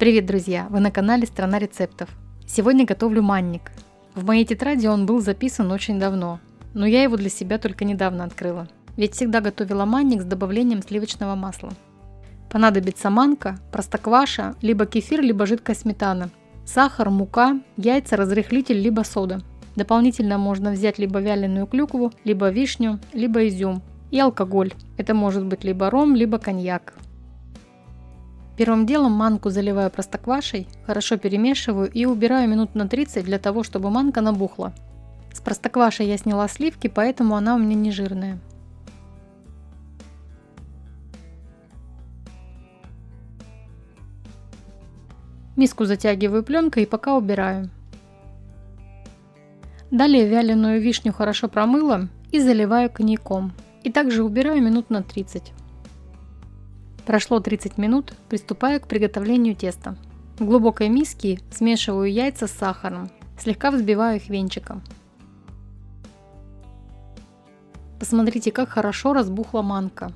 Привет, друзья! Вы на канале Страна рецептов. Сегодня готовлю манник. В моей тетради он был записан очень давно, но я его для себя только недавно открыла. Ведь всегда готовила манник с добавлением сливочного масла. Понадобится манка, простокваша, либо кефир, либо жидкая сметана, сахар, мука, яйца, разрыхлитель, либо сода. Дополнительно можно взять либо вяленую клюкву, либо вишню, либо изюм и алкоголь. Это может быть либо ром, либо коньяк. Первым делом манку заливаю простоквашей, хорошо перемешиваю и убираю минут на 30 для того, чтобы манка набухла. С простоквашей я сняла сливки, поэтому она у меня не жирная. Миску затягиваю пленкой и пока убираю. Далее вяленую вишню хорошо промыла и заливаю коньяком. И также убираю минут на 30. Прошло 30 минут, приступаю к приготовлению теста. В глубокой миске смешиваю яйца с сахаром, слегка взбиваю их венчиком. Посмотрите, как хорошо разбухла манка.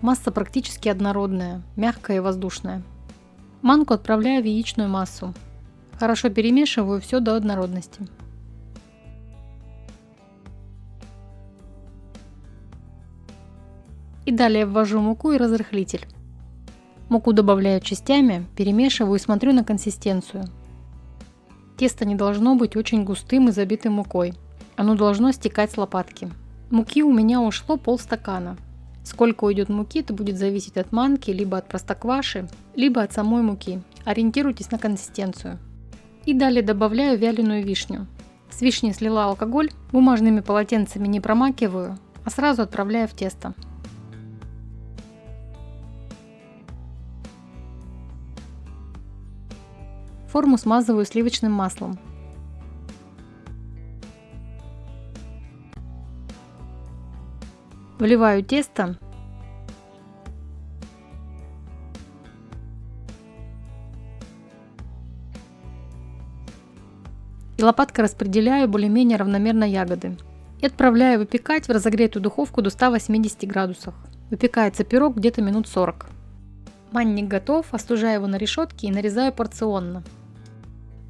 Масса практически однородная, мягкая и воздушная. Манку отправляю в яичную массу. Хорошо перемешиваю все до однородности. И далее ввожу муку и разрыхлитель. Муку добавляю частями, перемешиваю и смотрю на консистенцию. Тесто не должно быть очень густым и забитым мукой. Оно должно стекать с лопатки. Муки у меня ушло полстакана. Сколько уйдет муки, это будет зависеть от манки, либо от простокваши, либо от самой муки. Ориентируйтесь на консистенцию. И далее добавляю вяленую вишню. С вишни слила алкоголь, бумажными полотенцами не промакиваю, а сразу отправляю в тесто. Форму смазываю сливочным маслом. Вливаю тесто. И лопаткой распределяю более-менее равномерно ягоды. И отправляю выпекать в разогретую духовку до 180 градусов. Выпекается пирог где-то минут 40. Манник готов, остужаю его на решетке и нарезаю порционно.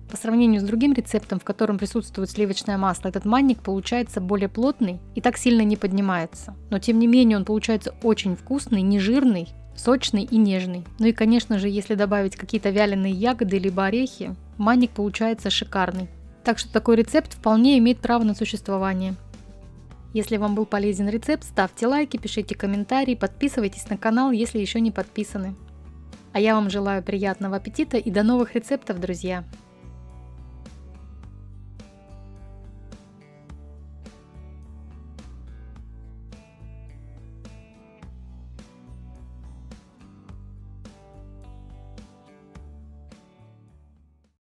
По сравнению с другим рецептом, в котором присутствует сливочное масло, этот манник получается более плотный и так сильно не поднимается. Но тем не менее он получается очень вкусный, нежирный, сочный и нежный. Ну и конечно же, если добавить какие-то вяленые ягоды либо орехи, манник получается шикарный. Так что такой рецепт вполне имеет право на существование. Если вам был полезен рецепт, ставьте лайки, пишите комментарии, подписывайтесь на канал, если еще не подписаны. А я вам желаю приятного аппетита и до новых рецептов, друзья!